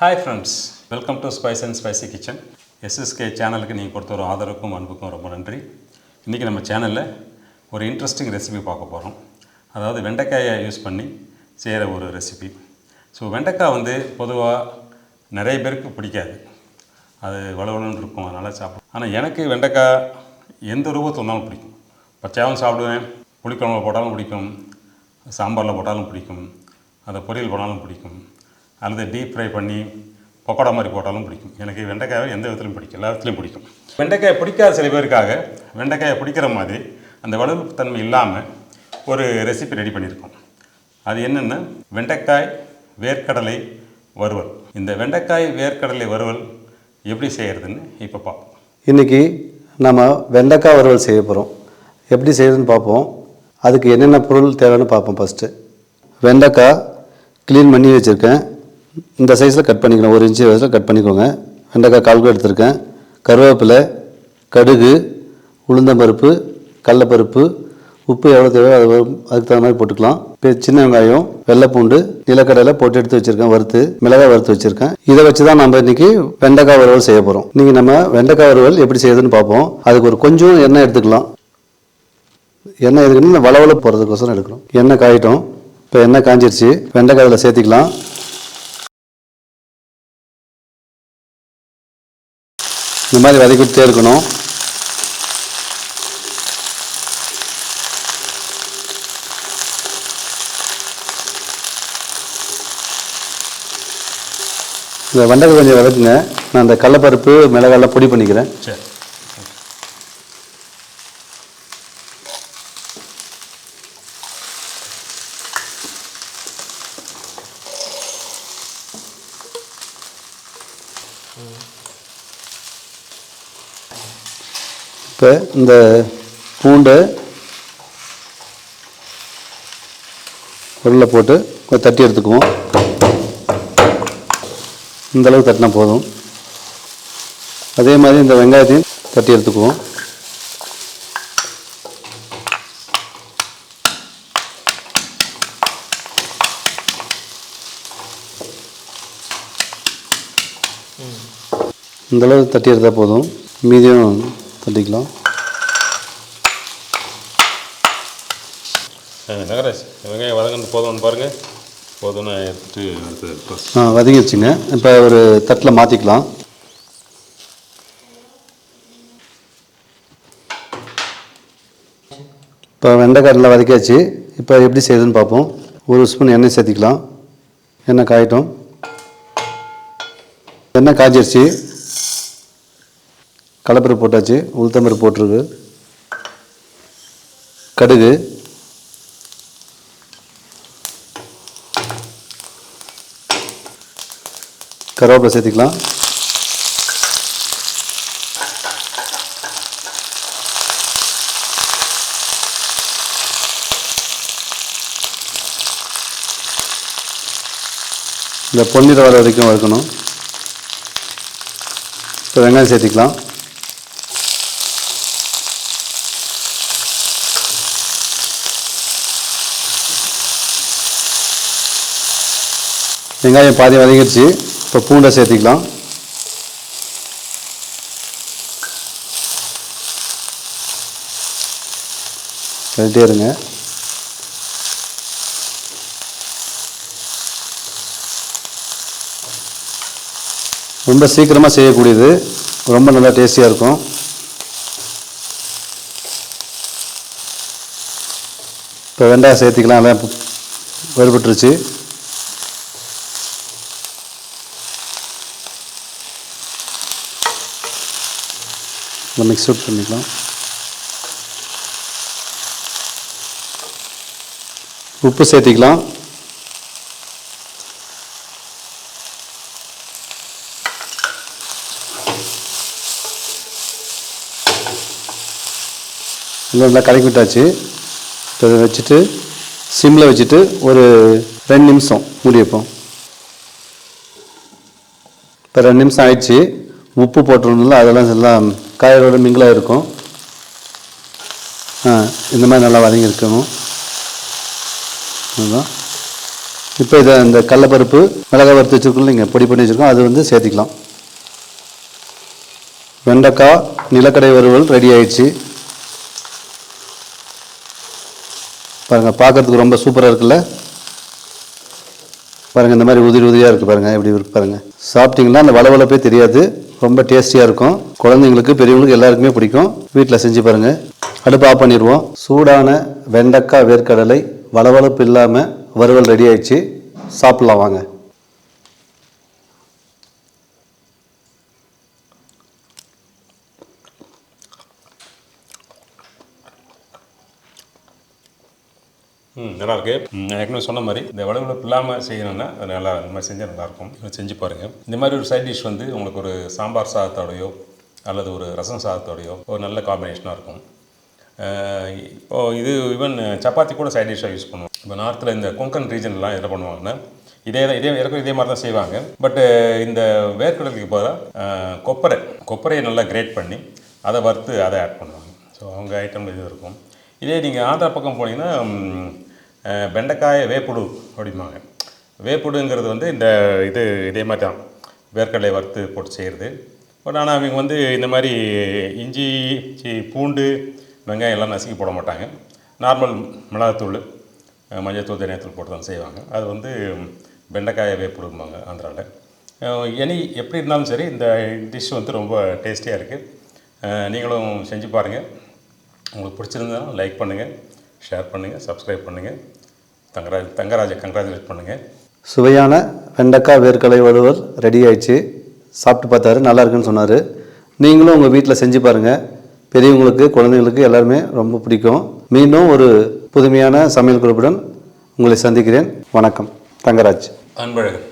Hi friends, welcome to spice and spicy kitchen. SSK சேனலுக்கு நீங்கள் கொடுத்த ஒரு ஆதரவுக்கும் அன்புக்கும் ரொம்ப நன்றி. இன்றைக்கி நம்ம சேனலில் ஒரு இன்ட்ரெஸ்டிங் ரெசிபி பார்க்க போகிறோம். அதாவது வெண்டைக்காயை யூஸ் பண்ணி செய்கிற ஒரு ரெசிபி. ஸோ வெண்டைக்காய் பொதுவாக நிறைய பேருக்கு பிடிக்காது, அது வளவலன்னு இருக்கும், அதனால் சாப்பிடும். ஆனால் எனக்கு வெண்டைக்காய் எந்த ரூபத்தில் இருந்தாலும் பிடிக்கும். பச்சையாகவும் சாப்பிடுவேன், புளிக்குழம்புல போட்டாலும் பிடிக்கும், சாம்பாரில் போட்டாலும் பிடிக்கும், அதை பொரியல் போட்டாலும் பிடிக்கும், அல்லது டீப் ஃப்ரை பண்ணி பக்கோடா மாதிரி போட்டாலும் பிடிக்கும். எனக்கு வெண்டைக்காயை எந்த விதத்துலையும் பிடிக்கும், எல்லா விதத்துலையும் பிடிக்கும். வெண்டைக்காயை பிடிக்காத சில பேருக்காக வெண்டைக்காயை பிடிக்கிற மாதிரி அந்த வலுவழுப்பு தன்மை இல்லாமல் ஒரு ரெசிபி ரெடி பண்ணியிருக்கோம். அது என்னென்னா வெண்டைக்காய் வேர்க்கடலை வறுவல். இந்த வெண்டைக்காய் வேர்க்கடலை வறுவல் எப்படி செய்கிறதுன்னு இப்போ பார்ப்போம். இன்றைக்கி நம்ம வெண்டைக்காய் வறுவல் செய்ய போகிறோம். எப்படி செய்கிறதுன்னு பார்ப்போம். அதுக்கு என்னென்ன பொருள் தேவைன்னு பார்ப்போம். ஃபஸ்ட்டு வெண்டைக்காய் க்ளீன் பண்ணி வச்சுருக்கேன். இந்த சைஸில் கட் பண்ணிக்கலாம், 1 இன்ச்சு வயசில் கட் பண்ணிக்கோங்க. வெண்டைக்காய் 1/4 கிலோ எடுத்திருக்கேன். கருவேப்பிலை, கடுகு, உளுந்தம்பருப்பு, கடலப்பருப்பு, உப்பு எவ்வளோ தேவையோ அதுக்கு தகுந்த மாதிரி போட்டுக்கலாம். சின்ன வெங்காயம், வெள்ளைப்பூண்டு, நிலக்கடலை போட்டு எடுத்து வச்சுருக்கேன், வறுத்து மிளகாய் வறுத்து வச்சுருக்கேன். இதை வச்சு தான் நம்ம இன்றைக்கி வெண்டைக்காய் வறுவல் செய்ய போகிறோம். இன்றைக்கி நம்ம வெண்டைக்காய் வறுவல் எப்படி செய்யுதுன்னு பார்ப்போம். அதுக்கு ஒரு கொஞ்சம் எண்ணெய் எடுத்துக்கலாம். எண்ணெய் எதுக்குன்னு இந்த வளவள போகிறதுக்கோசரம் எடுக்கிறோம். எண்ணெய் காயிட்டோம். இப்போ எண்ணெய் காஞ்சிருச்சு. வெண்டைக்காய் அதில் சேர்த்திக்கலாம். இந்த மாதிரி வதக்கிட்டே இருக்கணும். இந்த வெண்டைக்காய் கொஞ்சம் வதக்குங்க. நான் அந்த கடலப்பருப்பு மிளகாயெல்லாம் பொடி பண்ணிக்கிறேன். சரி. இப்போ இந்த பூண்டை உருளை போட்டு கொஞ்சம் தட்டி எடுத்துக்குவோம். இந்தளவு தட்டினா போதும். அதே மாதிரி இந்த வெங்காயத்தையும் தட்டி எடுத்துக்குவோம். இந்தளவு தட்டி எடுத்தால் போதும், மீதியும் தட்டிக்கலாம். நகராஜ், வெங்காயம் வதங்கினது போதும்னு பாருங்கள். போதும்னு எடுத்துட்டு வதங்கிடுச்சுங்க. இப்போ ஒரு தட்டில் மாற்றிக்கலாம். இப்போ வெண்டைக்காய் நல்லா வதக்கியாச்சு. இப்போ எப்படி செய்யுதுன்னு பார்ப்போம். 1 ஸ்பூன் எண்ணெய் சேர்த்திக்கலாம். எண்ணெய் காயட்டும். எண்ணெய் காய்ச்சிருச்சு. கடலப்பருப்பு போட்டாச்சு, உளுத்தம்பருப்பு போட்டிருக்கு, கடுகு, கருவேப்பிலை சேர்த்திக்கலாம். இந்த பொன்னிற வர வரைக்கும் வறுக்கணும். இப்போ வெங்காயம் சேர்த்திக்கலாம். வெங்காயம் பாதி வதங்கிடுச்சு. இப்போ பூண்டை சேர்த்திக்கலாம். கட்டிகிட்டே இருங்க. ரொம்ப சீக்கிரமாக செய்யக்கூடியது, ரொம்ப நல்லா டேஸ்டியாக இருக்கும். இப்போ வெங்காயம் சேர்த்திக்கலாம். எல்லாம் வறுபட்டுருச்சு. மிக்ஸ் அவுட் பண்ணிக்கலாம். உப்பு சேர்த்திக்கலாம். நல்லா கலக்கி விட்டாச்சு. இப்போ இதை வச்சுட்டு சிம்மில் வச்சுட்டு ஒரு 2 நிமிஷம் மூடி வைப்போம். இப்போ 2 நிமிஷம் ஆயிடுச்சு. உப்பு போட்டுருந்தோம்ல, அதெல்லாம் எல்லாம் காயோட மிங்கிளாக இருக்கும். இந்த மாதிரி நல்லா வதங்கி இருக்கணும். அதுதான் இப்போ இதை இந்த கடலப்பருப்பு மிளகாய் வறுத்து வச்சுருக்கோம், நீங்கள் பொடி பண்ணி வச்சுருக்கோம், அது வந்து சேர்த்திக்கலாம். வெண்டைக்காய் நிலக்கடை வறுவல் ரெடி ஆயிடுச்சு. பாருங்கள், பார்க்குறதுக்கு ரொம்ப சூப்பராக இருக்குல்ல. பாருங்கள், இந்த மாதிரி உதிரி உதிரியாக இருக்குது பாருங்கள், எப்படி இருக்கு பாருங்கள். சாப்பிட்டிங்கன்னா அந்த வளவளப்பே தெரியாது, ரொம்ப டேஸ்டியாக இருக்கும். குழந்தைங்களுக்கு பெரியவங்களுக்கு எல்லாருக்குமே பிடிக்கும். வீட்டில் செஞ்சு பாருங்கள். அடுப்பு ஆஃப் பண்ணிடுவோம். சூடான வெண்டைக்காய் வேர்க்கடலை வளவளப்பு இல்லாமல் வறுவல் ரெடி ஆயிடுச்சு. சாப்பிட்லாம் வாங்க. நல்லா இருக்கு. நான் ஏற்கனவே சொன்ன மாதிரி இந்த வளவளப்பு இல்லாமல் செய்யணும்னா அது நல்லா இந்த மாதிரி செஞ்சால் நல்லாயிருக்கும். செஞ்சு பாருங்கள். இந்த மாதிரி ஒரு சைட் டிஷ் வந்து உங்களுக்கு ஒரு சாம்பார் சாதத்தோடையோ அல்லது ஒரு ரசம் சாதத்தோடையோ ஒரு நல்ல காம்பினேஷனாக இருக்கும். இப்போது இது ஈவன் சப்பாத்தி கூட சைட் டிஷ்ஷாக யூஸ் பண்ணுவோம். இப்போ நார்த்தில் இந்த கொங்கன் ரீஜன்லாம் என்ன பண்ணுவாங்கன்னா இதே மாதிரி தான் செய்வாங்க. பட்டு இந்த வேர்க்கடலுக்கு பதிலாக கொப்பரையை நல்லா கிரேட் பண்ணி அதை வறுத்து அதை ஆட் பண்ணுவாங்க. ஸோ அவங்க ஐட்டம் இது இருக்கும். இதே நீங்கள் ஆந்திரா பக்கம் போனீங்கன்னா வெண்டைக்காய வேப்புடு அப்படிம்பாங்க. வேப்புடுங்கிறது வந்து இதே மாதிரி தான் வேர்க்கடலை வறுத்து போட்டு செய்கிறது. பட் ஆனால் அவங்க வந்து இந்த மாதிரி இஞ்சி பூண்டு வெங்காயம் எல்லாம் நசுக்கி போட மாட்டாங்க. நார்மல் மிளகாத்தூள் மஞ்சள்தூள் தனியாத்தூள் போட்டு தான் செய்வாங்க. அது வந்து வெண்டைக்காய வேப்புடும்பாங்க ஆந்திராவில். எப்படி இருந்தாலும் சரி இந்த டிஷ் வந்து ரொம்ப டேஸ்டியாக இருக்குது. நீங்களும் செஞ்சு பாருங்கள். உங்களுக்கு பிடிச்சிருந்தாலும் லைக் பண்ணுங்கள், ஷேர் பண்ணுங்கள், சப்ஸ்கிரைப் பண்ணுங்கள். தங்கராஜை கங்க்ராச்சுலேட் பண்ணுங்கள். சுவையான வெண்டைக்காய் வேர்க்கடலை வறுவல் ரெடி ஆயிடுச்சு. சாப்பிட்டு பார்த்தாரு, நல்லா இருக்குன்னு சொன்னார். நீங்களும் உங்கள் வீட்டில் செஞ்சு பாருங்கள். பெரியவங்களுக்கு குழந்தைங்களுக்கு எல்லாருமே ரொம்ப பிடிக்கும். மீண்டும் ஒரு புதுமையான சமையல் குறிப்புடன் உங்களை சந்திக்கிறேன். வணக்கம். தங்கராஜ். அன்பழகன்.